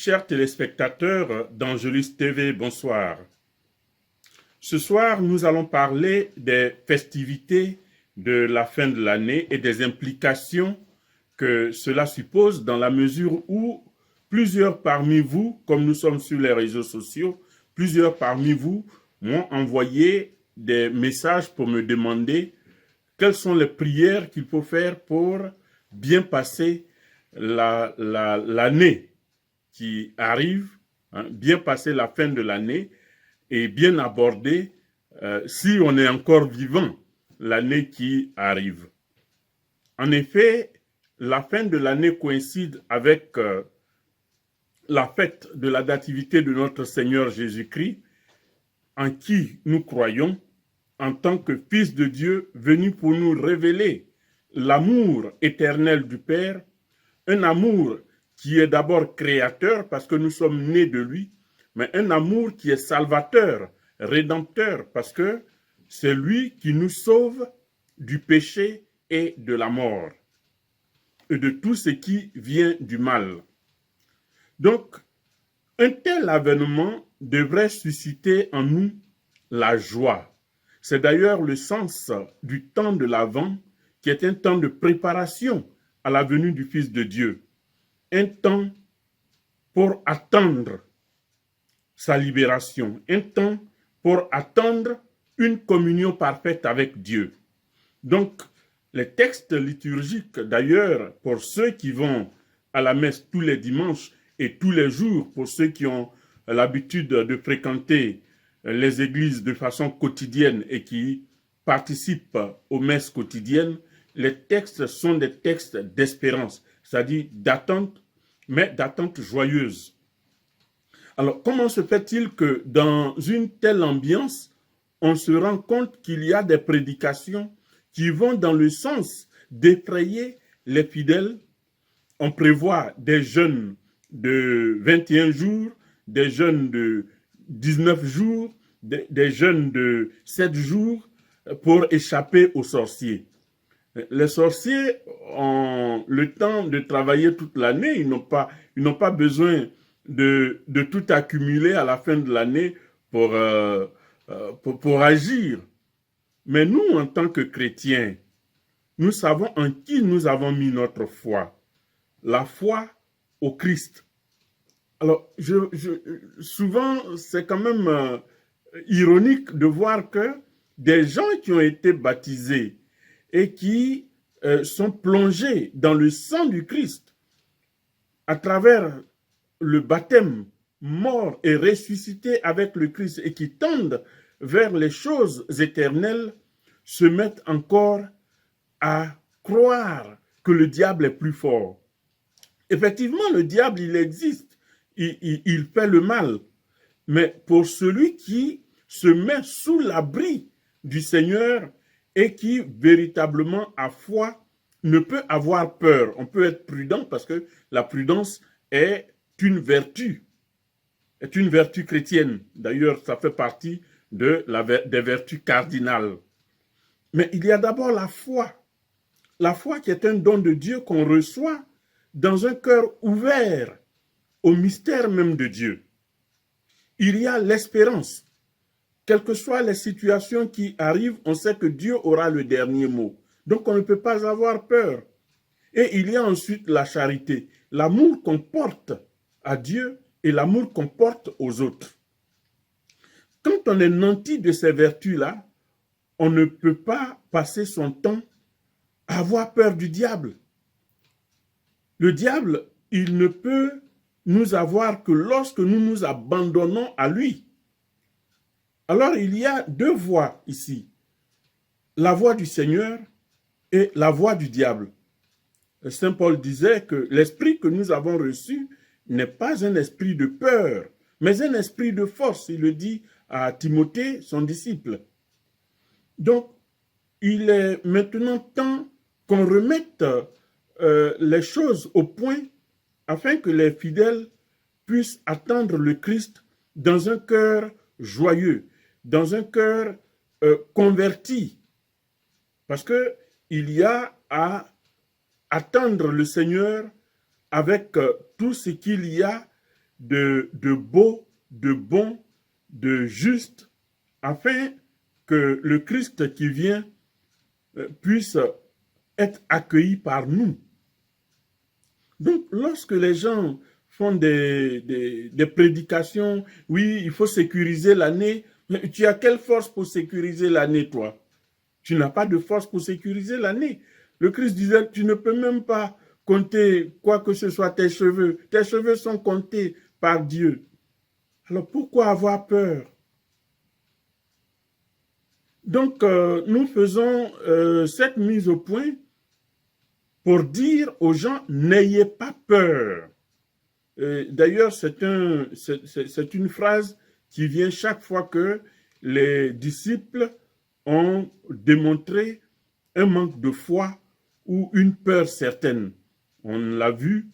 Chers téléspectateurs d'Angelus TV, bonsoir. Ce soir, nous allons parler des festivités de la fin de l'année et des implications que cela suppose dans la mesure où plusieurs parmi vous, comme nous sommes sur les réseaux sociaux, plusieurs parmi vous m'ont envoyé des messages pour me demander quelles sont les prières qu'il faut faire pour bien passer l'année qui arrive, bien passer la fin de l'année et bien aborder, si on est encore vivant, l'année qui arrive. En effet, la fin de l'année coïncide avec la fête de la nativité de notre Seigneur Jésus-Christ, en qui nous croyons en tant que Fils de Dieu venu pour nous révéler l'amour éternel du Père, un amour qui est d'abord créateur parce que nous sommes nés de lui, mais un amour qui est salvateur, rédempteur, parce que c'est lui qui nous sauve du péché et de la mort, et de tout ce qui vient du mal. Donc, un tel avènement devrait susciter en nous la joie. C'est d'ailleurs le sens du temps de l'Avent, qui est un temps de préparation à la venue du Fils de Dieu. Un temps pour attendre sa libération, un temps pour attendre une communion parfaite avec Dieu. Donc, les textes liturgiques, d'ailleurs, pour ceux qui vont à la messe tous les dimanches et tous les jours, pour ceux qui ont l'habitude de fréquenter les églises de façon quotidienne et qui participent aux messes quotidiennes, les textes sont des textes d'espérance, c'est-à-dire d'attente, mais d'attente joyeuse. Alors, comment se fait-il que dans une telle ambiance, on se rend compte qu'il y a des prédications qui vont dans le sens d'effrayer les fidèles? On prévoit des jeûnes de 21 jours, des jeûnes de 19 jours, des jeûnes de 7 jours pour échapper aux sorciers. Les sorciers ont le temps de travailler toute l'année, ils n'ont pas besoin de tout accumuler à la fin de l'année pour agir. Mais nous, en tant que chrétiens, nous savons en qui nous avons mis notre foi. La foi au Christ. Alors, souvent, c'est quand même ironique de voir que des gens qui ont été baptisés et qui sont plongés dans le sang du Christ à travers le baptême, mort et ressuscité avec le Christ et qui tendent vers les choses éternelles, se mettent encore à croire que le diable est plus fort. Effectivement, le diable, il existe, il fait le mal, mais pour celui qui se met sous l'abri du Seigneur et qui véritablement a foi, ne peut avoir peur. On peut être prudent parce que la prudence est une vertu chrétienne. D'ailleurs, ça fait partie des vertus cardinales. Mais il y a d'abord la foi qui est un don de Dieu qu'on reçoit dans un cœur ouvert au mystère même de Dieu. Il y a l'espérance. Quelles que soient les situations qui arrivent, on sait que Dieu aura le dernier mot. Donc on ne peut pas avoir peur. Et il y a ensuite la charité, l'amour qu'on porte à Dieu et l'amour qu'on porte aux autres. Quand on est nanti de ces vertus-là, on ne peut pas passer son temps à avoir peur du diable. Le diable, il ne peut nous avoir que lorsque nous nous abandonnons à lui. Alors, il y a deux voies ici. La voie du Seigneur et la voie du diable. Saint Paul disait que l'esprit que nous avons reçu n'est pas un esprit de peur, mais un esprit de force. Il le dit à Timothée, son disciple. Donc, il est maintenant temps qu'on remette les choses au point afin que les fidèles puissent attendre le Christ dans un cœur joyeux, dans un cœur converti. Parce qu'il y a à attendre le Seigneur avec tout ce qu'il y a de beau, de bon, de juste, afin que le Christ qui vient puisse être accueilli par nous. Donc, lorsque les gens font des prédications, oui, il faut sécuriser l'année, mais tu as quelle force pour sécuriser l'année, toi? Tu n'as pas de force pour sécuriser l'année. Le Christ disait, tu ne peux même pas compter quoi que ce soit tes cheveux. Tes cheveux sont comptés par Dieu. Alors pourquoi avoir peur? Donc, nous faisons cette mise au point pour dire aux gens, n'ayez pas peur. D'ailleurs, c'est une phrase qui vient chaque fois que les disciples ont démontré un manque de foi ou une peur certaine. On l'a vu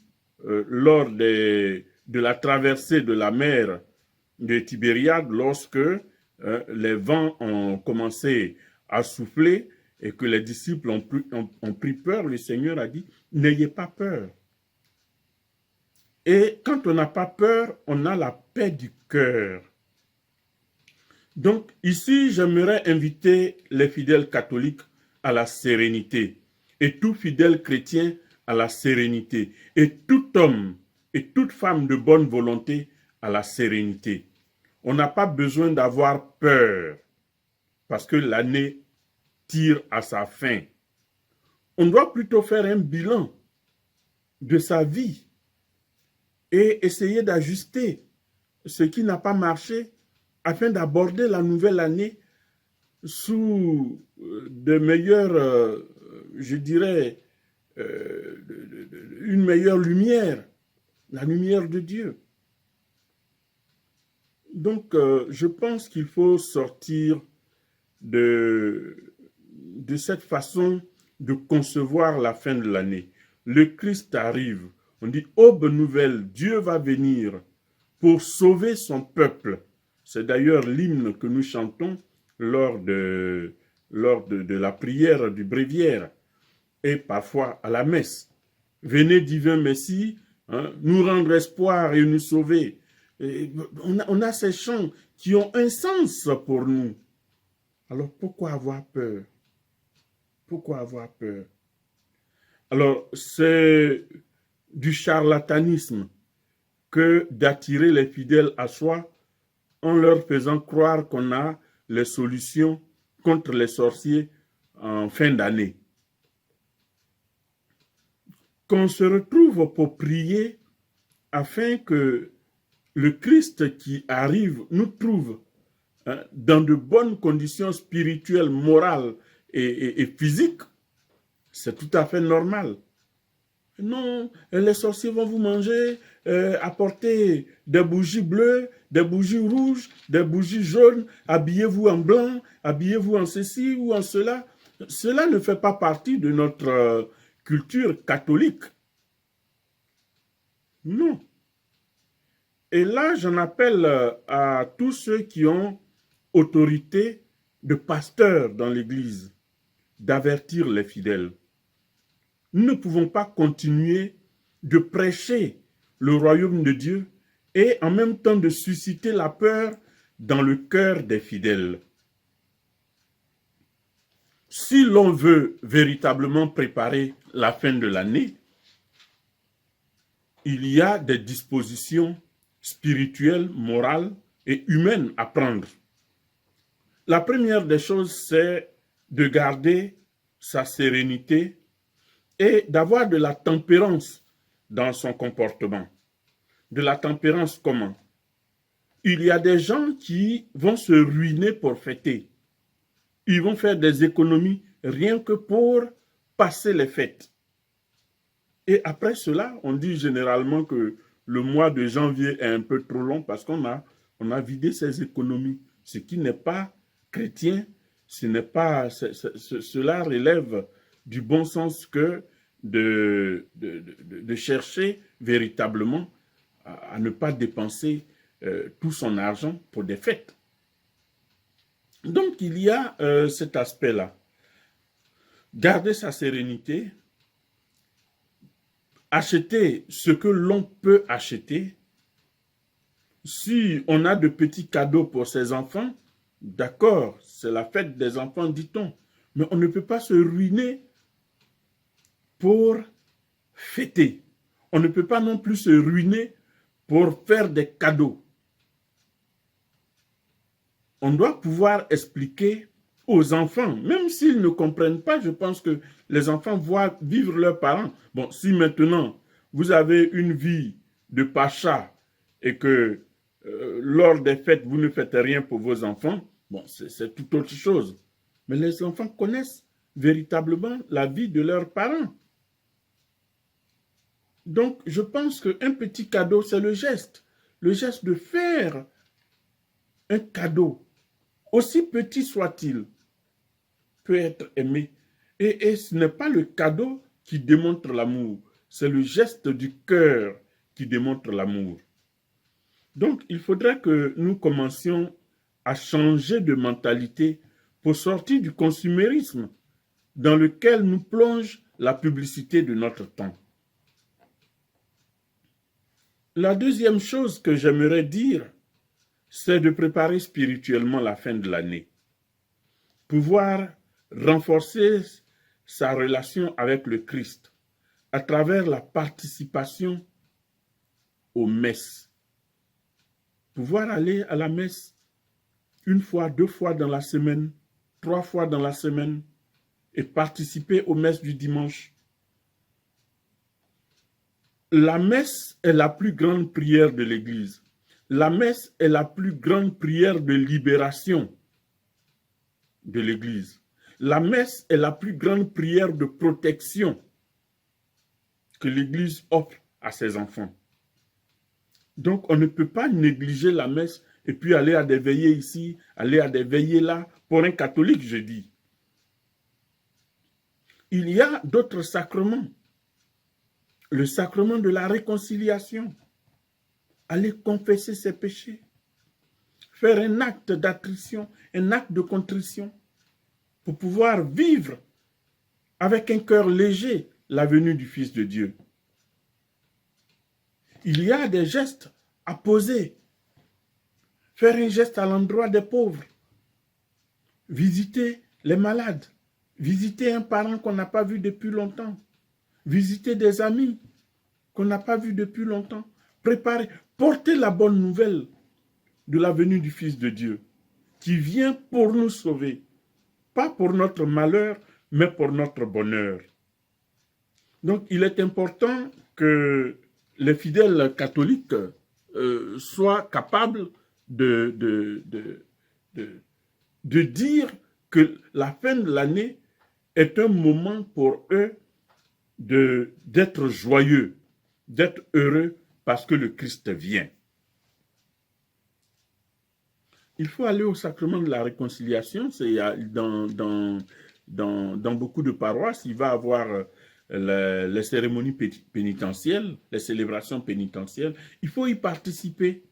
lors de la traversée de la mer de Tibériade, lorsque les vents ont commencé à souffler et que les disciples ont pris peur, le Seigneur a dit, n'ayez pas peur. Et quand on n'a pas peur, on a la paix du cœur. Donc ici, j'aimerais inviter les fidèles catholiques à la sérénité et tout fidèle chrétien à la sérénité et tout homme et toute femme de bonne volonté à la sérénité. On n'a pas besoin d'avoir peur parce que l'année tire à sa fin. On doit plutôt faire un bilan de sa vie et essayer d'ajuster ce qui n'a pas marché afin d'aborder la nouvelle année sous de meilleures, je dirais, une meilleure lumière, la lumière de Dieu. Donc, je pense qu'il faut sortir de cette façon de concevoir la fin de l'année. Le Christ arrive. On dit, aube nouvelle, Dieu va venir pour sauver son peuple. C'est d'ailleurs l'hymne que nous chantons lors de la prière du bréviaire et parfois à la messe. Venez, divin Messie, hein, nous rendre espoir et nous sauver. Et on a ces chants qui ont un sens pour nous. Alors pourquoi avoir peur? Pourquoi avoir peur? Alors c'est du charlatanisme que d'attirer les fidèles à soi en leur faisant croire qu'on a les solutions contre les sorciers en fin d'année. Qu'on se retrouve pour prier afin que le Christ qui arrive nous trouve dans de bonnes conditions spirituelles, morales et physiques, c'est tout à fait normal. Non, les sorciers vont vous manger, apportez des bougies bleues, des bougies rouges, des bougies jaunes, habillez-vous en blanc, habillez-vous en ceci ou en cela. Cela ne fait pas partie de notre culture catholique. Non. Et là, j'en appelle à tous ceux qui ont autorité de pasteur dans l'Église d'avertir les fidèles. Nous ne pouvons pas continuer de prêcher le royaume de Dieu et en même temps de susciter la peur dans le cœur des fidèles. Si l'on veut véritablement préparer la fin de l'année, il y a des dispositions spirituelles, morales et humaines à prendre. La première des choses, c'est de garder sa sérénité et d'avoir de la tempérance dans son comportement. De la tempérance comment? Il y a des gens qui vont se ruiner pour fêter. Ils vont faire des économies rien que pour passer les fêtes. Et après cela, on dit généralement que le mois de janvier est un peu trop long parce qu'on a vidé ses économies. Ce qui n'est pas chrétien, cela relève du bon sens que de chercher véritablement à ne pas dépenser tout son argent pour des fêtes. Donc il y a cet aspect-là. Garder sa sérénité, acheter ce que l'on peut acheter Si on a de petits cadeaux pour ses enfants, d'accord, c'est la fête des enfants, dit-on. Mais on ne peut pas se ruiner pour fêter. On ne peut pas non plus se ruiner pour faire des cadeaux. On doit pouvoir expliquer aux enfants, même s'ils ne comprennent pas, je pense que les enfants voient vivre leurs parents. Bon, si maintenant vous avez une vie de pacha et que lors des fêtes, vous ne faites rien pour vos enfants, bon, c'est tout autre chose. Mais les enfants connaissent véritablement la vie de leurs parents. Donc, je pense qu'un petit cadeau, c'est le geste. Le geste de faire un cadeau, aussi petit soit-il, peut être aimé. Et ce n'est pas le cadeau qui démontre l'amour, c'est le geste du cœur qui démontre l'amour. Donc, il faudrait que nous commencions à changer de mentalité pour sortir du consumérisme dans lequel nous plonge la publicité de notre temps. La deuxième chose que j'aimerais dire, c'est de préparer spirituellement la fin de l'année. Pouvoir renforcer sa relation avec le Christ à travers la participation aux messes. Pouvoir aller à la messe une fois, 2 fois dans la semaine, 3 fois dans la semaine et participer aux messes du dimanche. La messe est la plus grande prière de l'Église. La messe est la plus grande prière de libération de l'Église. La messe est la plus grande prière de protection que l'Église offre à ses enfants. Donc, on ne peut pas négliger la messe et puis aller à des veillées ici, aller à des veillées là, pour un catholique, je dis. Il y a d'autres sacrements. Le sacrement de la réconciliation. Aller confesser ses péchés. Faire un acte d'attrition, un acte de contrition, pour pouvoir vivre avec un cœur léger la venue du Fils de Dieu. Il y a des gestes à poser. Faire un geste à l'endroit des pauvres. Visiter les malades. Visiter un parent qu'on n'a pas vu depuis longtemps. Visiter des amis qu'on n'a pas vus depuis longtemps. Préparer, porter la bonne nouvelle de la venue du Fils de Dieu, qui vient pour nous sauver. Pas pour notre malheur, mais pour notre bonheur. Donc, il est important que les fidèles catholiques soient capables de dire que la fin de l'année est un moment pour eux d'être joyeux, d'être heureux parce que le Christ vient. Il faut aller au sacrement de la réconciliation. C'est dans beaucoup de paroisses, il va y avoir les cérémonies pénitentielles, les célébrations pénitentielles. Il faut y participer.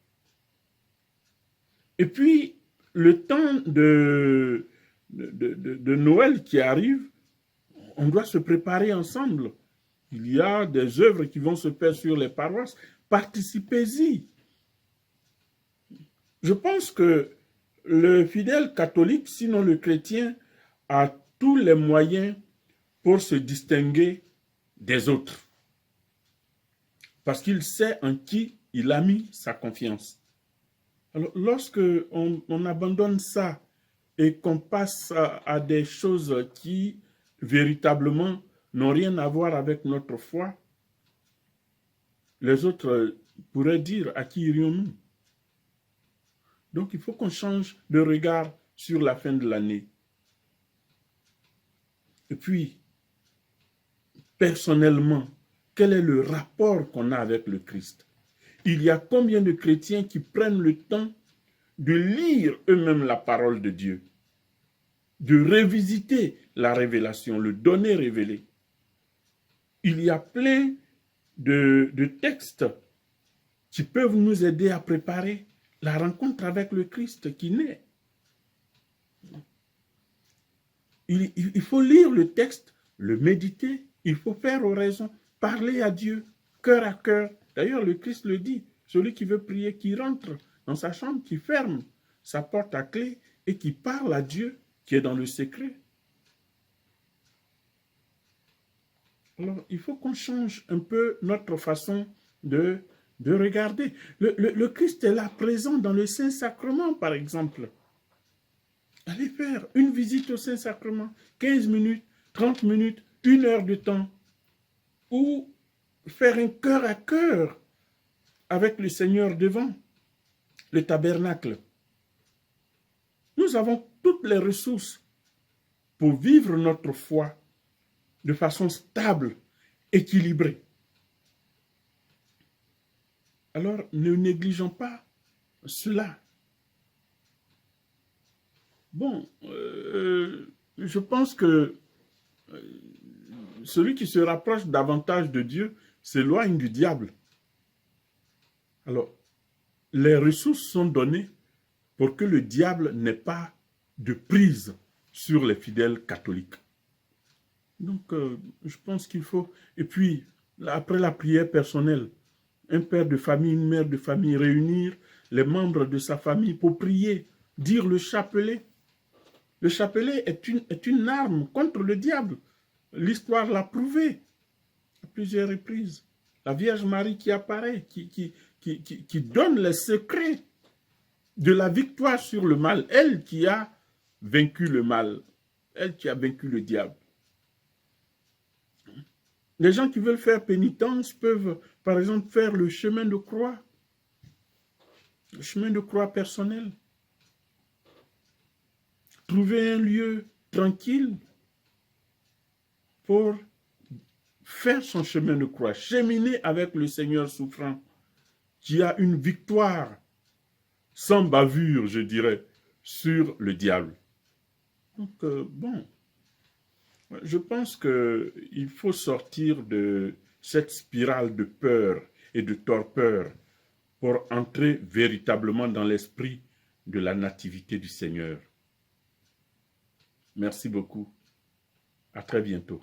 Et puis, le temps de Noël qui arrive, on doit se préparer ensemble. Il y a des œuvres qui vont se faire sur les paroisses. Participez-y. Je pense que le fidèle catholique, sinon le chrétien, a tous les moyens pour se distinguer des autres. Parce qu'il sait en qui il a mis sa confiance. Alors, lorsque on abandonne ça et qu'on passe à des choses qui, véritablement, n'ont rien à voir avec notre foi, les autres pourraient dire à qui irions-nous? Donc, il faut qu'on change de regard sur la fin de l'année. Et puis, personnellement, quel est le rapport qu'on a avec le Christ? Il y a combien de chrétiens qui prennent le temps de lire eux-mêmes la parole de Dieu, de revisiter la révélation, le donné révélé? Il y a plein de textes qui peuvent nous aider à préparer la rencontre avec le Christ qui naît. Il faut lire le texte, le méditer, il faut faire oraison, parler à Dieu, cœur à cœur. D'ailleurs, le Christ le dit, Celui qui veut prier, qui rentre dans sa chambre, qui ferme sa porte à clé et qui parle à Dieu qui est dans le secret. Alors, il faut qu'on change un peu notre façon de regarder. Le Christ est là, présent dans le Saint-Sacrement, par exemple. Allez faire une visite au Saint-Sacrement, 15 minutes, 30 minutes, 1 heure de temps, ou faire un cœur à cœur avec le Seigneur devant le tabernacle. Nous avons toutes les ressources pour vivre notre foi de façon stable, équilibrée. Alors, ne négligeons pas cela. Bon, je pense que celui qui se rapproche davantage de Dieu s'éloigne du diable. Alors, les ressources sont données pour que le diable n'ait pas de prise sur les fidèles catholiques. Donc, je pense qu'il faut... Et puis, après la prière personnelle, un père de famille, une mère de famille, réunir les membres de sa famille pour prier, dire le chapelet. Le chapelet est une arme contre le diable. L'histoire l'a prouvé à plusieurs reprises. La Vierge Marie qui apparaît, qui donne les secrets de la victoire sur le mal. Elle qui a vaincu le mal. Elle qui a vaincu le diable. Les gens qui veulent faire pénitence peuvent, par exemple, faire le chemin de croix. Le chemin de croix personnel. Trouver un lieu tranquille pour faire son chemin de croix, cheminer avec le Seigneur souffrant, qui a une victoire sans bavure, je dirais, sur le diable. Donc, bon, je pense qu'il faut sortir de cette spirale de peur et de torpeur pour entrer véritablement dans l'esprit de la nativité du Seigneur. Merci beaucoup. À très bientôt.